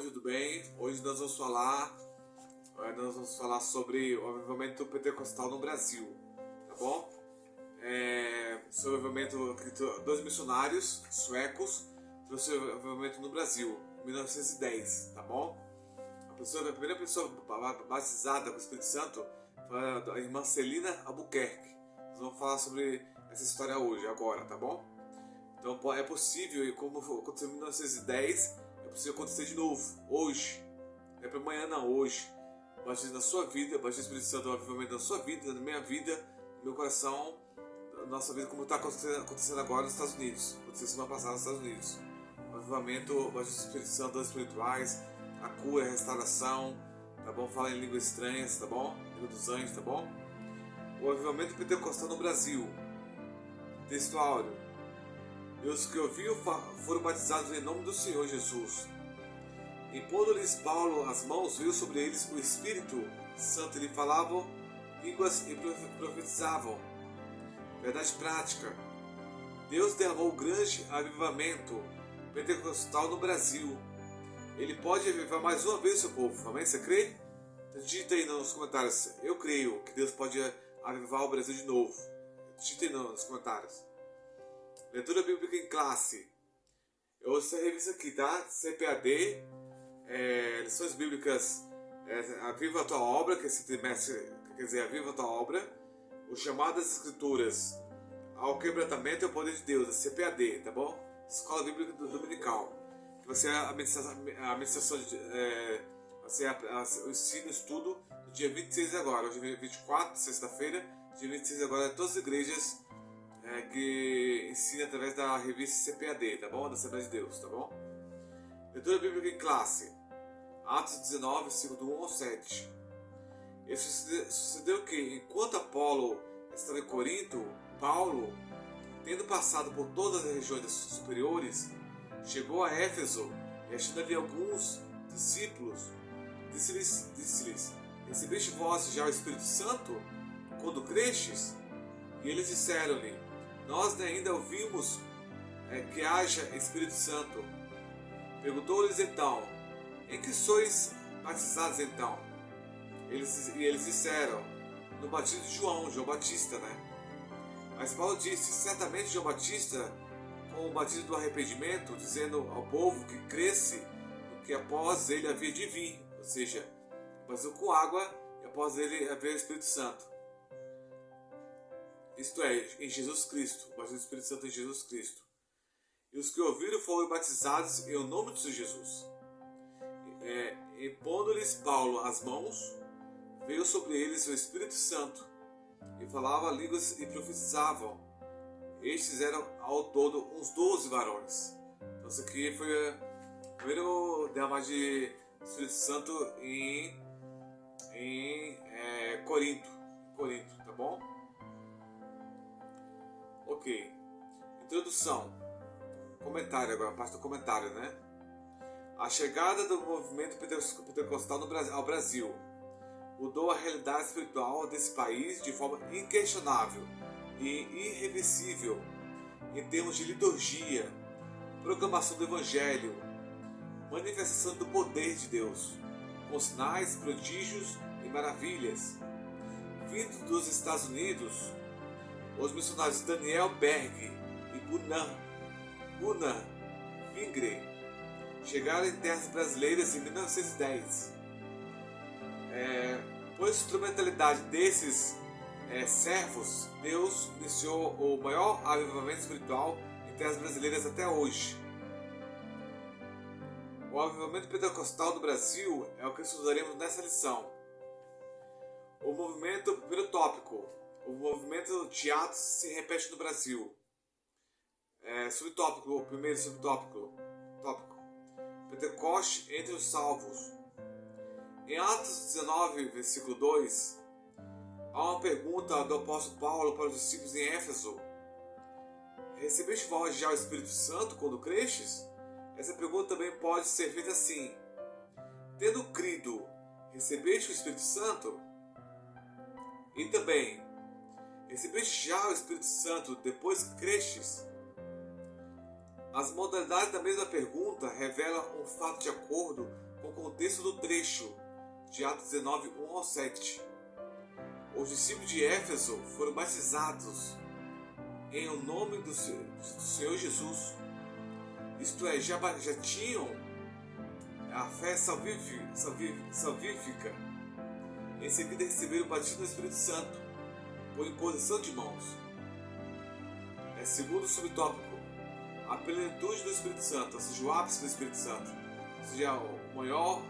Oi, tudo bem? Hoje nós vamos falar sobre o avivamento pentecostal no Brasil, tá bom? Sobre o avivamento que dois missionários suecos trouxeram o avivamento no Brasil, em 1910, tá bom? A primeira pessoa batizada com o Espírito Santo foi a irmã Celina Albuquerque. Nós vamos falar sobre essa história hoje, agora, tá bom? Então é possível, e como aconteceu em 1910, é possível acontecer de novo, hoje. Não é para amanhã, não, hoje. Batismo na sua vida, batismo do Espírito Santo, o avivamento na sua vida, na minha vida, no meu coração, na nossa vida, como está acontecendo agora nos Estados Unidos. Aconteceu semana passada nos Estados Unidos. O avivamento, o batismo do Espírito Santo, dons espirituais, a cura, a restauração, tá bom? Fala em línguas estranhas, tá bom? Língua dos anjos, tá bom? O avivamento pentecostal no Brasil. Texto áureo. E os que ouviram foram batizados em nome do Senhor Jesus. Impondo-lhes Paulo as mãos, veio sobre eles o Espírito Santo, e lhe falavam línguas e profetizavam. Verdade prática. Deus derramou grande avivamento pentecostal no Brasil. Ele pode avivar mais uma vez o seu povo. Amém? Você crê? Digita aí nos comentários. Eu creio que Deus pode avivar o Brasil de novo. Digita aí nos comentários. Leitura bíblica em classe. Eu uso essa revista aqui, tá? CPAD, lições bíblicas, Aviva a Tua Obra, que esse trimestre, quer dizer, Aviva a Tua Obra, o chamado das Escrituras ao quebrantamento e ao poder de Deus, a CPAD, tá bom? Escola Bíblica Dominical. Que vai ser a ministração o ensino, o estudo, no dia 26 agora, hoje é 24, sexta-feira, dia 26 agora, todas as igrejas que ensina através da revista CPAD, tá bom? Da Assembleia de Deus, tá bom? Leitura bíblica em classe. Atos 19, versículo 1 ao 7. E sucedeu que, enquanto Apolo estava em Corinto, Paulo, tendo passado por todas as regiões superiores, chegou a Éfeso e, achando ali alguns discípulos, disse-lhes: Recebeste vós já o Espírito Santo quando crestes? E eles disseram-lhe: Nós ainda ouvimos que haja Espírito Santo. Perguntou-lhes então: Em que sois batizados então? Eles disseram: No batismo de João Batista, né? Mas Paulo disse: Certamente João Batista, com o batismo do arrependimento, dizendo ao povo que cresce no que após ele havia de vir, ou seja, batismo com água e após ele haver o Espírito Santo. Isto é, em Jesus Cristo, o batismo do Espírito Santo em Jesus Cristo. E os que ouviram foram batizados em nome de Jesus. Impondo-lhes Paulo as mãos, veio sobre eles o Espírito Santo, e falavam línguas e profetizavam. Estes eram ao todo uns 12 varões. Então isso aqui foi o primeiro derramar de Espírito Santo em Corinto, tá bom? Ok. Introdução. Comentário agora, a parte do comentário, né? A chegada do movimento pentecostal ao Brasil mudou a realidade espiritual desse país de forma inquestionável e irreversível em termos de liturgia, proclamação do Evangelho, manifestação do poder de Deus, com sinais, prodígios e maravilhas. Vindo dos Estados Unidos, os missionários Daniel Berg e Gunnar Wingren chegaram em terras brasileiras em 1910. Por instrumentalidade desses servos, Deus iniciou o maior avivamento espiritual em terras brasileiras até hoje. O avivamento pentecostal do Brasil é o que estudaremos nessa lição. O movimento, primeiro tópico, o movimento de Atos se repete no Brasil. Subtópico, o primeiro subtópico. Pentecoste entre os salvos. Em Atos 19, versículo 2, há uma pergunta do apóstolo Paulo para os discípulos em Éfeso: Recebeste vós já o Espírito Santo quando crestes? Essa pergunta também pode ser feita assim: Tendo crido, recebeste o Espírito Santo? E também, recebeste já o Espírito Santo depois que crestes? As modalidades da mesma pergunta revelam um fato de acordo com o contexto do trecho de Atos 19, 1 ao 7. Os discípulos de Éfeso foram batizados em o nome do Senhor Jesus, isto é, já tinham a fé salvífica. Em seguida receberam o batismo do Espírito Santo por imposição de mãos. Segundo subtópico, a plenitude do Espírito Santo, ou seja, o ápice do Espírito Santo, ou seja, o maior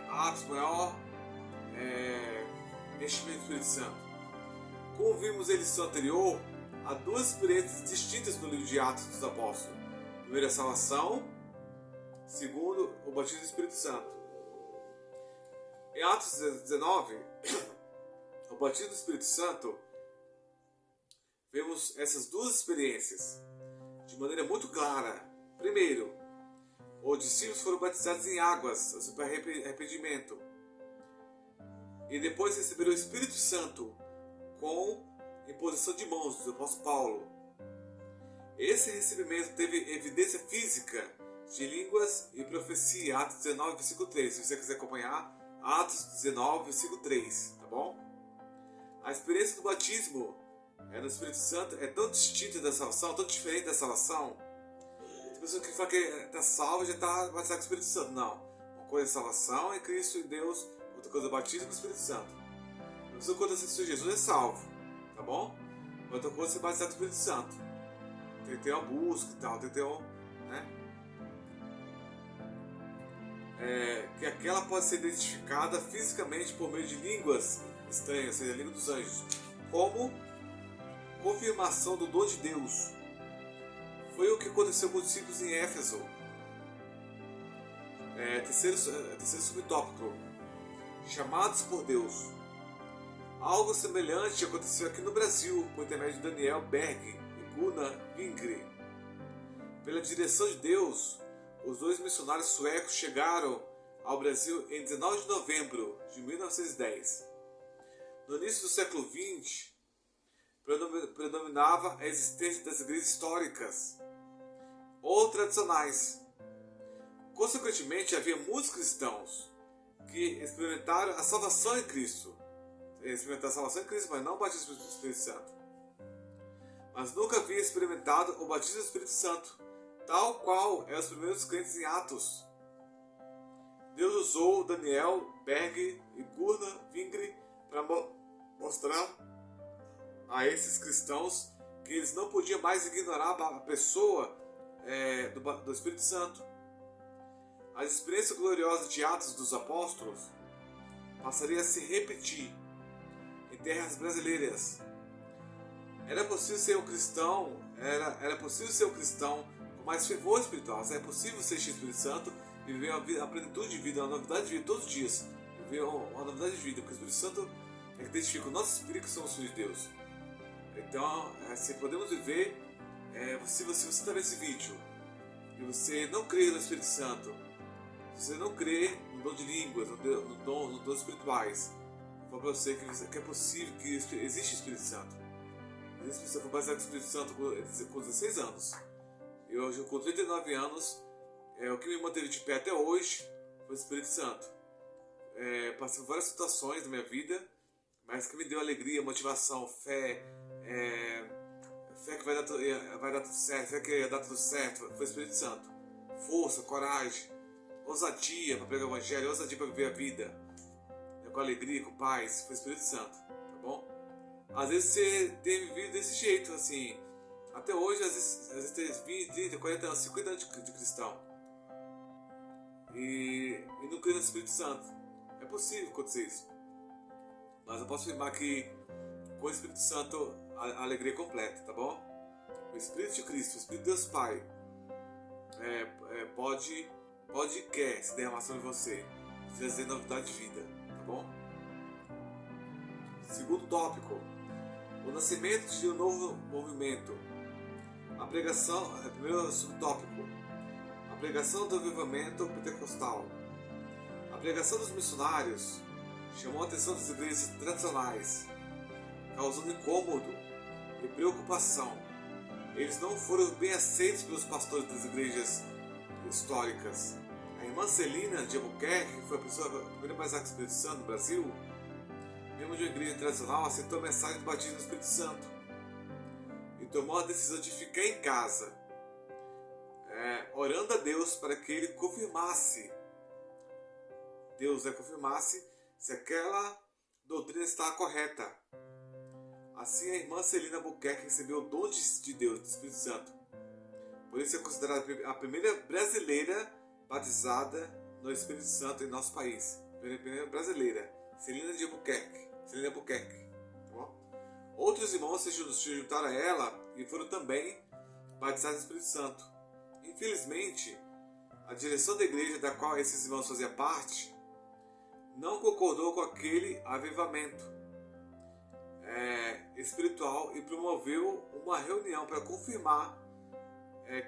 ápice, o maior enchimento do Espírito Santo. Como vimos em lição anterior, há duas experiências distintas no livro de Atos dos Apóstolos. Primeiro, a salvação. Segundo, o batismo do Espírito Santo. Em Atos 19, o batismo do Espírito Santo, vemos essas duas experiências de maneira muito clara. Primeiro, os discípulos foram batizados em águas para arrependimento. E depois receberam o Espírito Santo com imposição de mãos do apóstolo Paulo. Esse recebimento teve evidência física de línguas e profecia, Atos 19, versículo 3. Se você quiser acompanhar, Atos 19, versículo 3, tá bom? A experiência do batismo no Espírito Santo é tão distinta da salvação, tão diferente da salvação. Tem pessoas que falam que está salvo e já está batizado com o Espírito Santo. Não. Uma coisa é salvação em Cristo e Deus, outra coisa é batismo com o Espírito Santo. A pessoa quando assiste Jesus é salvo, tá bom? Outra coisa é batizado com o Espírito Santo. Tem que ter uma busca e tal, tem que ter um... né? Que aquela pode ser identificada fisicamente por meio de línguas estranhas, ou seja, a língua dos anjos, como confirmação do dom de Deus. Foi o que aconteceu com os discípulos em Éfeso. Terceiro subtópico, chamados por Deus. Algo semelhante aconteceu aqui no Brasil, por intermédio de Daniel Berg e Gunnar Wingre. Pela direção de Deus, os dois missionários suecos chegaram ao Brasil em 19 de novembro de 1910. No início do século XX, predominava a existência das igrejas históricas ou tradicionais. Consequentemente, havia muitos cristãos que experimentaram a salvação em Cristo. Experimentaram a salvação em Cristo, mas não o batismo do Espírito Santo. Mas nunca havia experimentado o batismo do Espírito Santo, tal qual eram os primeiros crentes em Atos. Deus usou Daniel Berg e Gunnar Wingre para mostrar a esses cristãos que eles não podiam mais ignorar a pessoa do Espírito Santo. As experiências gloriosas de Atos dos Apóstolos passariam a se repetir em terras brasileiras. Era possível ser um cristão com mais fervor espiritual. É possível ser cheio do Espírito Santo e viver a plenitude de vida, uma novidade de vida todos os dias. Viver uma novidade de vida, porque o Espírito Santo é que identifica o nosso espírito que somos filhos de Deus. Então, se podemos viver, se você está vendo esse vídeo e você não crê no Espírito Santo, se você não crê no dom de línguas, no dom espirituais, eu falo para você que é possível, que existe o Espírito Santo. Eu fui batizado com o Espírito Santo com 16 anos. E hoje, com 39 anos, o que me manteve de pé até hoje foi o Espírito Santo. Passei por várias situações na minha vida, mas que me deu alegria, motivação, fé que vai dar tudo certo, fé que ia dar tudo certo, foi o Espírito Santo. Força, coragem, ousadia para pregar o Evangelho, ousadia para viver a vida, com alegria, com paz, foi o Espírito Santo, tá bom? Às vezes você tem vivido desse jeito, assim, até hoje, às vezes tem 20, 30, 40 anos, 50 anos de cristão, e não crê no Espírito Santo. É possível acontecer isso, mas eu posso afirmar que com o Espírito Santo a alegria é completa, tá bom? O Espírito de Cristo, o Espírito de Deus Pai, pode e quer se derramar sobre você, trazer novidade de vida, tá bom? Segundo tópico, o nascimento de um novo movimento. A pregação, primeiro subtópico, a pregação do avivamento pentecostal. A pregação dos missionários chamou a atenção das igrejas tradicionais, causando incômodo e preocupação. Eles não foram bem aceitos pelos pastores das igrejas históricas. A irmã Celina de Albuquerque, que foi a primeira batizada com o Espírito Santo no Brasil, membro de uma igreja tradicional, aceitou a mensagem do batismo do Espírito Santo e tomou a decisão de ficar em casa, orando a Deus para que Ele confirmasse, confirmasse se aquela doutrina estava correta. Assim, a irmã Celina Albuquerque recebeu o dom de Deus, do Espírito Santo. Por isso é considerada a primeira brasileira batizada no Espírito Santo em nosso país. A primeira brasileira, Celina de Albuquerque. Tá bom? Outros irmãos se juntaram a ela e foram também batizados no Espírito Santo. Infelizmente, a direção da igreja da qual esses irmãos faziam parte não concordou com aquele avivamento espiritual e promoveu uma reunião para confirmar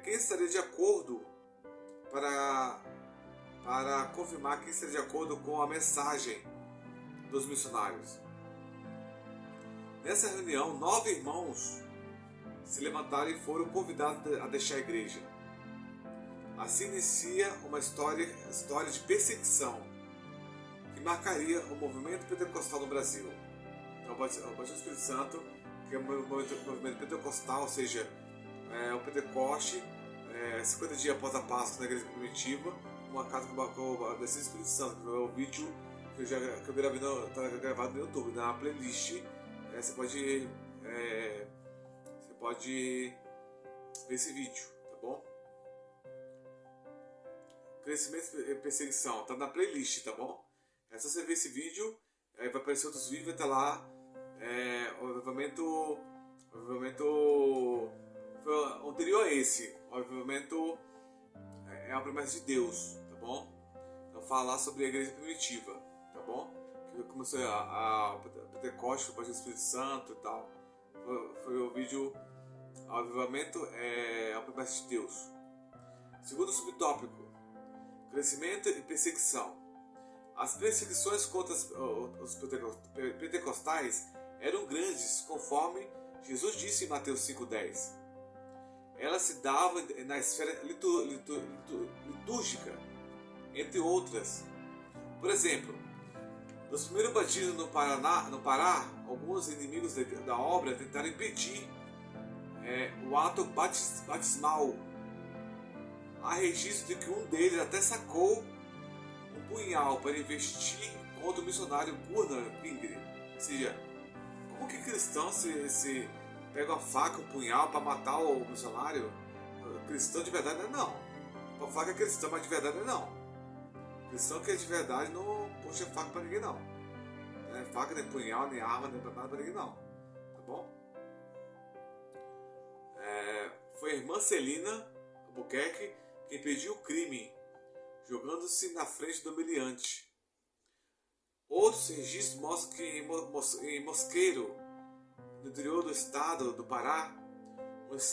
quem estaria de acordo para confirmar quem estaria de acordo com a mensagem dos missionários. Nessa reunião, 9 irmãos se levantaram e foram convidados a deixar a igreja. Assim inicia uma história de perseguição que marcaria o movimento pentecostal no Brasil. Então, o batismo do Espírito Santo, que é o movimento pentecostal, ou seja, o Pentecoste, 50 dias após a Páscoa na igreja primitiva, uma casa com o batismo do Espírito Santo, que é o vídeo que eu gravei, está gravado no YouTube, na playlist. Você pode ver esse vídeo, tá bom? Crescimento e perseguição, tá na playlist, tá bom? É só você ver esse vídeo, vai aparecer outros vídeos, vai estar lá. O avivamento foi anterior a esse. O avivamento é a promessa de Deus, tá bom? Então falar sobre a igreja primitiva, tá bom? Que começou a Pentecoste, o batismo do Espírito Santo e tal. Foi o vídeo o avivamento é a promessa de Deus. Segundo subtópico, crescimento e perseguição. As perseguições contra os pentecostais eram grandes, conforme Jesus disse em Mateus 5,10. Elas se davam na esfera litúrgica, entre outras. Por exemplo, nos primeiros batismos no Pará, alguns inimigos da obra tentaram impedir o ato batismal. Há registro de que um deles até sacou um punhal para investir contra o missionário Gunnar Wingre. Ou seja, como que cristão se pega uma faca, um punhal para matar o missionário? Cristão de verdade não. A faca é cristão, mas de verdade não. Cristão que é de verdade não puxa faca para ninguém não. Faca, nem punhal, nem arma, nem nada para ninguém não. Tá bom? Foi a irmã Celina Albuquerque que impediu o crime, jogando-se na frente do humilhante. Outros registros mostram que em Mosqueiro, no interior do estado do Pará,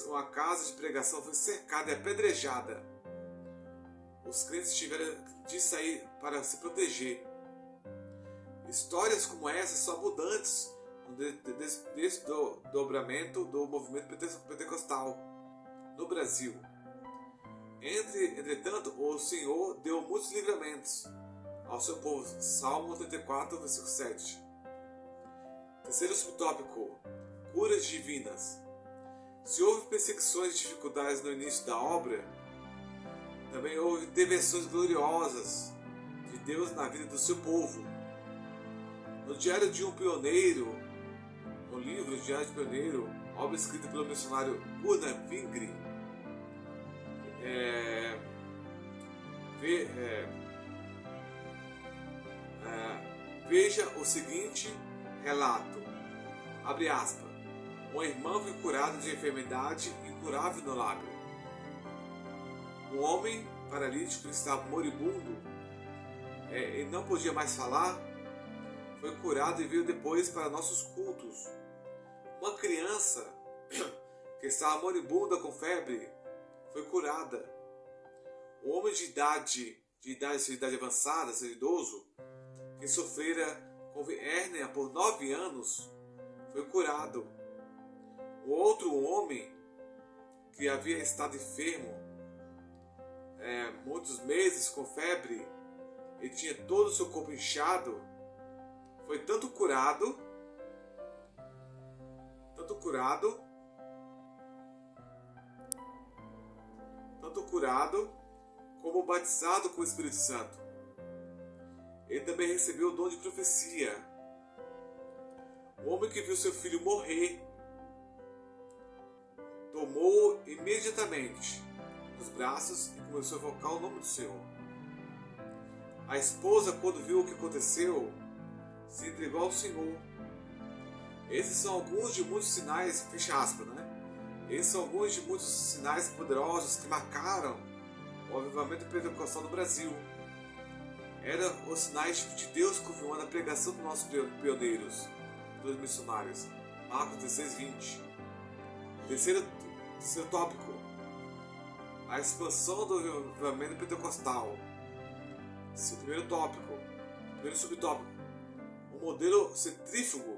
uma casa de pregação foi cercada e apedrejada. Os crentes tiveram de sair para se proteger. Histórias como essas são abundantes no desdobramento do movimento pentecostal no Brasil. Entretanto, o Senhor deu muitos livramentos ao seu povo. Salmo 34, versículo 7. Terceiro subtópico, curas divinas. Se houve perseguições e dificuldades no início da obra, também houve intervenções gloriosas de Deus na vida do seu povo. No Diário de um Pioneiro, no livro Diário de um Pioneiro, obra escrita pelo missionário Gunnar Wingre, veja o seguinte relato, abre aspas, uma irmã foi curada de enfermidade incurável no lábio. Um homem paralítico que estava moribundo e não podia mais falar, foi curado e veio depois para nossos cultos. Uma criança que estava moribunda com febre foi curada. O homem de idade avançada, ser idoso, que sofrera com hérnia por 9 anos, foi curado. O outro homem que havia estado enfermo muitos meses com febre, e tinha todo o seu corpo inchado, foi tanto curado, como batizado com o Espírito Santo. Ele também recebeu o dom de profecia. O homem que viu seu filho morrer, tomou imediatamente nos braços e começou a invocar o nome do Senhor. A esposa, quando viu o que aconteceu, se entregou ao Senhor. Esses são alguns de muitos sinais, fecha aspas, né? Esses são alguns de muitos sinais poderosos que marcaram o avivamento pentecostal no Brasil. Eram os sinais de Deus confirmando a pregação dos nossos pioneiros, dos missionários. Marcos 16:20. Terceiro tópico: a expansão do avivamento pentecostal. Esse é o primeiro tópico. Primeiro subtópico: o modelo centrífugo.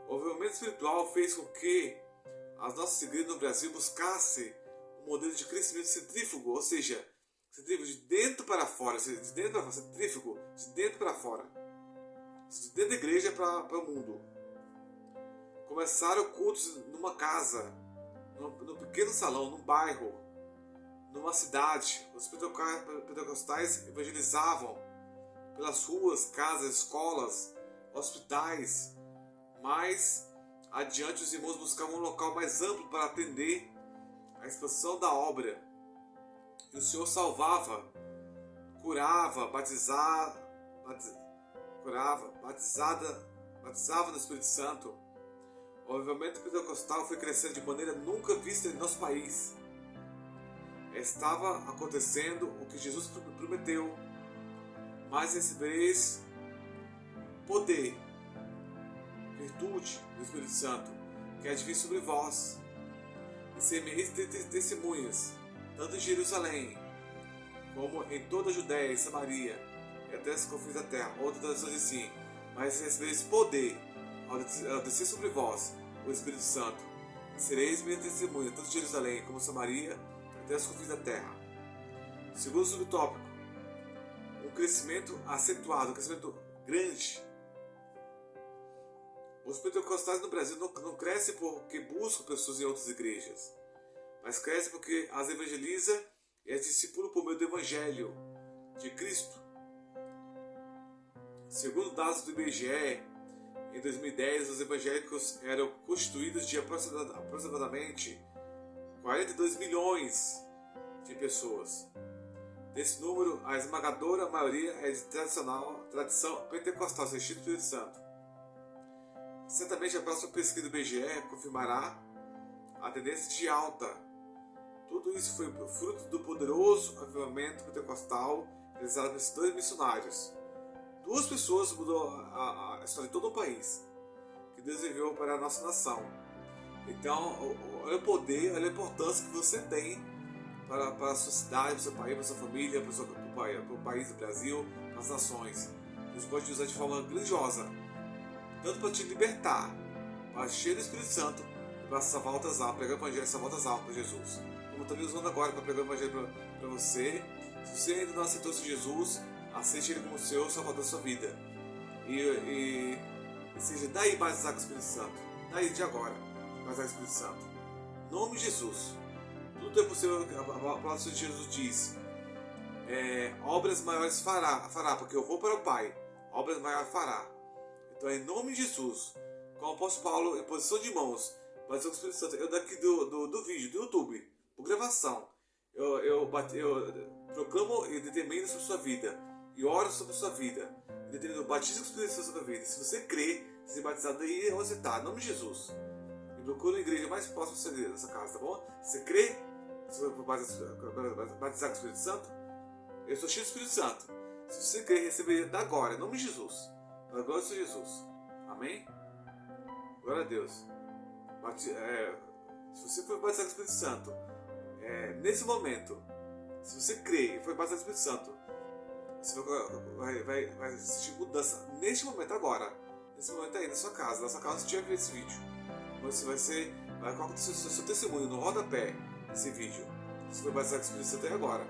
O avivamento espiritual fez com que as nossas igrejas no Brasil buscassem um modelo de crescimento centrífugo, ou seja, centrífugo de dentro para fora, centrífugo de dentro para fora, de dentro da igreja para o mundo. Começaram cultos numa casa, num pequeno salão, num bairro, numa cidade. Os pentecostais evangelizavam pelas ruas, casas, escolas, hospitais. Mais adiante, os irmãos buscavam um local mais amplo para atender a expansão da obra. E o Senhor salvava, curava, batizava no Espírito Santo. O avivamento pentecostal foi crescendo de maneira nunca vista em nosso país. Estava acontecendo o que Jesus prometeu: mas recebereis poder, virtude do Espírito Santo, que há de vir sobre vós, e semeis testemunhas, tanto em Jerusalém, como em toda a Judéia e Samaria, e até os confins da terra. Outras traduções assim: mas recebereis poder ao descer sobre vós o Espírito Santo, e sereis minha testemunha, tanto em Jerusalém como em Samaria, até os confins da terra. Segundo subtópico: um crescimento acentuado, um crescimento grande. Os pentecostais no Brasil não crescem porque buscam pessoas em outras igrejas, mas crescem porque as evangeliza e as discipulam por meio do Evangelho de Cristo. Segundo dados do IBGE, em 2010, os evangélicos eram constituídos de aproximadamente 42 milhões de pessoas. Desse número, a esmagadora maioria é de tradição pentecostal, sentido do Espírito Santo. Certamente a próxima pesquisa do IBGE confirmará a tendência de alta. Tudo isso foi fruto do poderoso avivamento pentecostal realizado por esses dois missionários. Duas pessoas mudou a história de todo o país, que Deus enviou para a nossa nação. Então, olha o poder, olha a importância que você tem para a sua cidade, para o seu país, para a sua família, para o país do Brasil, para as nações. Deus pode te usar de forma grandiosa, tanto para te libertar, para cheio do Espírito Santo, e para salvar outras almas, pregar o Evangelho, salvar outras almas para Jesus. Como estou me usando agora para pregar o Evangelho para você. Se você ainda não aceitou esse Jesus, aceite Ele como Senhor, Salvador da sua vida. E seja daí batizar com o Espírito Santo. Daí de agora, batizar com o Espírito Santo. Em nome de Jesus. Tudo é possível. A palavra de Jesus diz: obras maiores fará, porque eu vou para o Pai. Obras maiores fará. Então, em nome de Jesus, com o apóstolo Paulo em posição de mãos, batizou com o Espírito Santo. Eu daqui do vídeo, do YouTube, por gravação, eu proclamo e determino sobre a sua vida, e oro sobre a sua vida, e determino o batismo com o Espírito Santo sobre a vida. Se você crê, ser batizado aí onde você está, em nome de Jesus. E procura a igreja mais próxima da sua casa, tá bom? Se você crê, se você for batizar com o Espírito Santo, eu sou cheio do Espírito Santo. Se você crê, receber da agora, em nome de Jesus. Para a glória de Jesus. Amém? Glória a Deus. Se você for batizado com o Espírito Santo, nesse momento, se você crê e foi batizado com o Espírito Santo, você vai sentir mudança neste momento agora. Nesse momento aí, na sua casa. Na sua casa, se tiver visto esse vídeo. Você vai colocar o seu testemunho no rodapé desse vídeo. Se foi batizado com o Espírito Santo aí agora.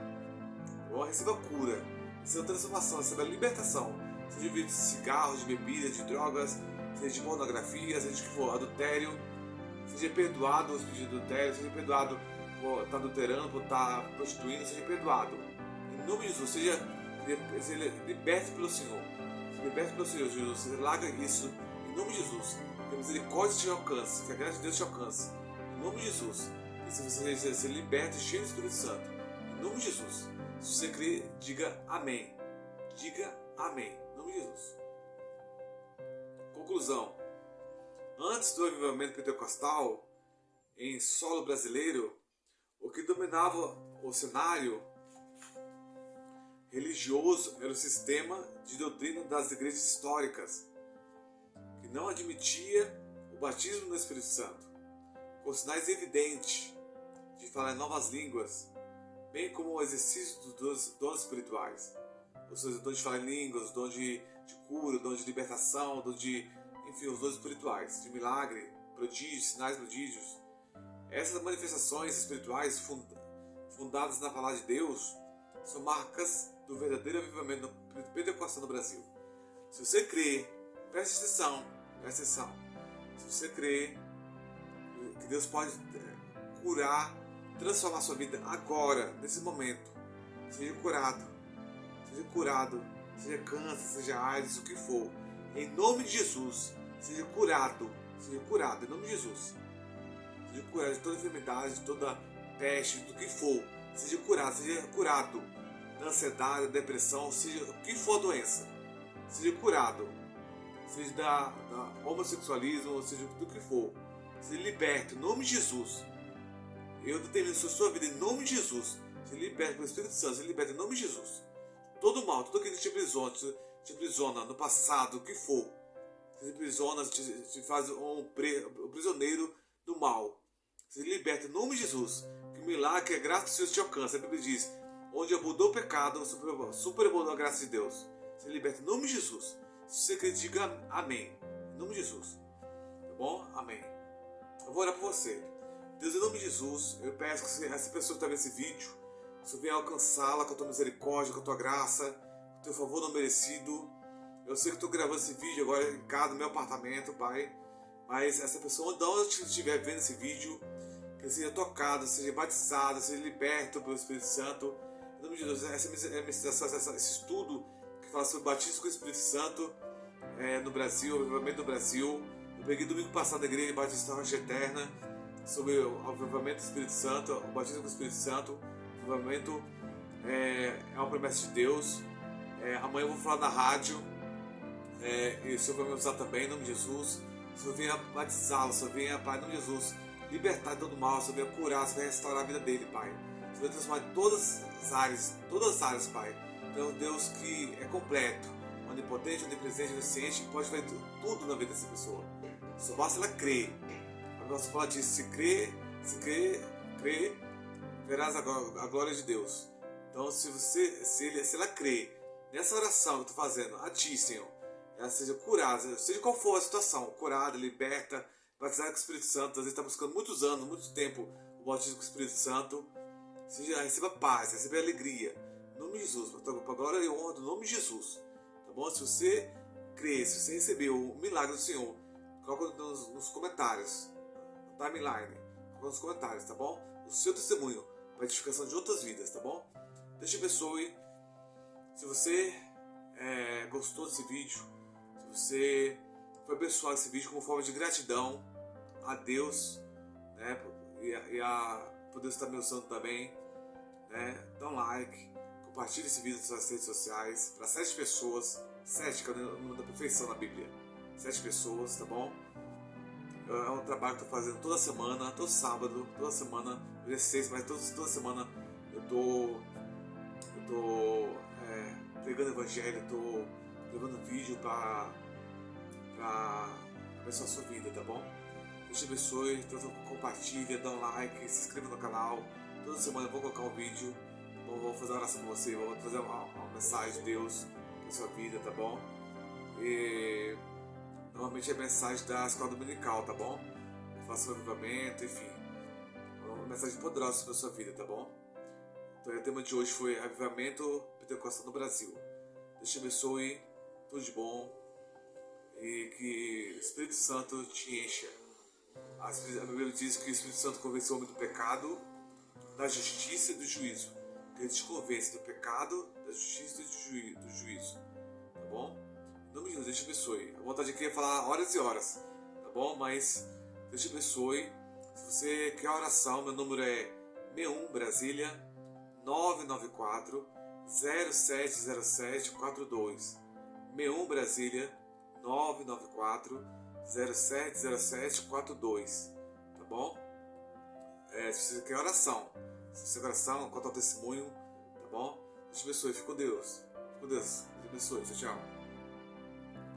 bom? Receba cura, receba transformação, receba libertação. Seja de cigarros, de bebidas, de drogas, seja de pornografia, seja de que for, adultério. Seja perdoado os pedidos de adultério, seja perdoado por estar adulterando, por estar prostituindo, seja perdoado. Em nome de Jesus, seja liberto pelo Senhor. Seja liberto pelo Senhor Jesus, você larga isso. Em nome de Jesus, que a misericórdia te alcance, que a graça de Deus te alcance. Em nome de Jesus, que você seja liberto e cheio do Espírito Santo. Em nome de Jesus. Se você crê, diga amém. Diga amém. Em nome de Jesus. Conclusão. Antes do avivamento pentecostal, em solo brasileiro, o que dominava o cenário religioso era o sistema de doutrina das igrejas históricas, que não admitia o batismo no Espírito Santo, com sinais evidentes de falar em novas línguas, bem como o exercício dos dons espirituais, ou seja, o dom de falar em línguas, o dom de cura, o dom de libertação, o dom de, enfim, os dons espirituais, de milagre, prodígios, sinais, prodígios. Essas manifestações espirituais fundadas na palavra de Deus são marcas do verdadeiro avivamento pentecostal no Brasil. Se você crê, preste atenção. Se você crê que Deus pode curar, transformar sua vida agora, nesse momento, seja curado, seja câncer, seja AIDS, o que for, em nome de Jesus, seja curado, em nome de Jesus. Seja curado de toda enfermidade, de toda peste, do que for, seja curado da ansiedade, da depressão, seja o que for a doença, seja curado, seja da homossexualismo, seja do que for, seja liberto, em nome de Jesus. Eu determino a sua vida em nome de Jesus, seja liberto pelo Espírito Santo, seja liberto em nome de Jesus. Todo mal, tudo aquilo que te aprisiona no passado, o que for, te aprisiona, te faz um prisioneiro do mal. Seja liberto em nome de Jesus. Que o milagre, que a graça do Senhor te alcança. A Bíblia diz: onde abundou o pecado, superabundou a graça de Deus. Seja liberto em nome de Jesus. Se você acredita, diga amém. Em nome de Jesus. Tá bom? Amém. Eu vou orar por você. Deus, em nome de Jesus, eu peço que essa pessoa que está vendo esse vídeo, que o Senhor venha alcançá-la com a tua misericórdia, com a tua graça, com o teu favor não merecido. Eu sei que estou gravando esse vídeo agora em casa, no meu apartamento, Pai. Mas essa pessoa, onde estiver vendo esse vídeo, que seja tocado, seja batizado, seja liberto pelo Espírito Santo. Em nome de Deus, essa ministração, esse estudo que fala sobre o batismo com o Espírito Santo no Brasil, o avivamento do Brasil. Eu peguei domingo passado na Igreja Batista Rocha Eterna sobre o avivamento do Espírito Santo, o batismo com o Espírito Santo. O avivamento é uma promessa de Deus. Amanhã eu vou falar na rádio. E o Senhor vai me usar também, em nome de Jesus. O Senhor venha batizá-lo, o Senhor venha, Pai, em nome de Jesus, libertar de todo mal, o Senhor venha curar, o Senhor venha restaurar a vida dele, Pai. O Senhor venha transformar em todas as áreas, Pai. Então, Deus que é completo, onipotente, onipresente, onisciente, que pode fazer tudo na vida dessa pessoa. Só basta ela crer. A nossa palavra diz: se crer, verás a glória de Deus. Então, se ela crer nessa oração que eu estou fazendo, a Ti, Senhor, ela seja curada, seja qual for a situação, curada, liberta, batizada com o Espírito Santo. Às vezes está buscando muitos anos, muito tempo o batismo com o Espírito Santo. Receba paz, receba alegria, em nome de Jesus, para a glória e honra do nome de Jesus, tá bom? Se você crê, se você recebeu o milagre do Senhor, coloca nos comentários, na timeline, coloca nos comentários, tá bom? O seu testemunho para a edificação de outras vidas, tá bom? Deus te abençoe. Se você gostou desse vídeo, se você foi abençoado esse vídeo como forma de gratidão a Deus, né, por Deus estar me usando também, né, dá um like, compartilhe esse vídeo nas suas redes sociais para 7 pessoas, 7, que é o número da perfeição na Bíblia, 7 pessoas, tá bom? É um trabalho que eu estou fazendo toda semana, todo sábado, toda semana, hoje é 6, mas toda semana eu tô pregando o evangelho, estou levando vídeo para abençoar a sua vida, tá bom? Deus te abençoe, então compartilha, dá um like, se inscreva no canal. Toda semana eu vou colocar um vídeo, vou fazer uma oração com você, vou trazer uma mensagem de Deus para sua vida, tá bom? E normalmente é mensagem da escola dominical, tá bom? Eu faço um avivamento, enfim, uma mensagem poderosa para sua vida, tá bom? Então o tema de hoje foi Avivamento Pentecostal no Brasil. Deus te abençoe, tudo de bom e que o Espírito Santo te encha. A Bíblia diz que o Espírito Santo convenceu o homem do pecado, da justiça e do juízo. Que ele te convence do pecado, da justiça e do juízo. Tá bom? Em nome de Deus, Deus te abençoe. A vontade aqui é falar horas e horas. Tá bom? Mas Deus te abençoe. Se você quer oração, meu número é 61 Brasília 994 070742. 61 Brasília 994 070742. Tá bom? Se você quer oração, se você quer oração, contar o testemunho, tá bom? Deus te abençoe, fique com Deus. Fique com Deus. Deus te abençoe. Tchau, tchau.